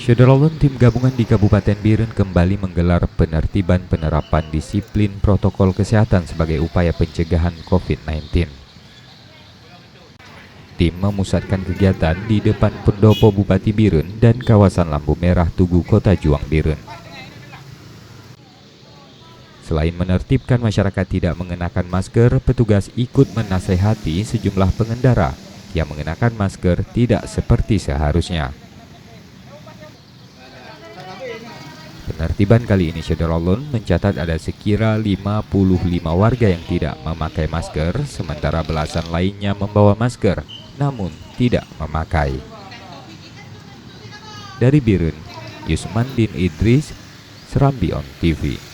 Syederolun tim gabungan di Kabupaten Biren kembali menggelar penertiban penerapan disiplin protokol kesehatan sebagai upaya pencegahan COVID-19. Tim memusatkan kegiatan di depan pendopo Bupati Biren dan kawasan Lampu Merah Tugu Kota Juang Biren. Selain menertibkan masyarakat tidak mengenakan masker, petugas ikut menasehati sejumlah pengendara yang mengenakan masker tidak seperti seharusnya. Penertiban kali ini Syederolun mencatat ada sekira 55 warga yang tidak memakai masker, sementara belasan lainnya membawa masker namun tidak memakai. Dari Biren, Yusmandin Idris, Serambi On TV.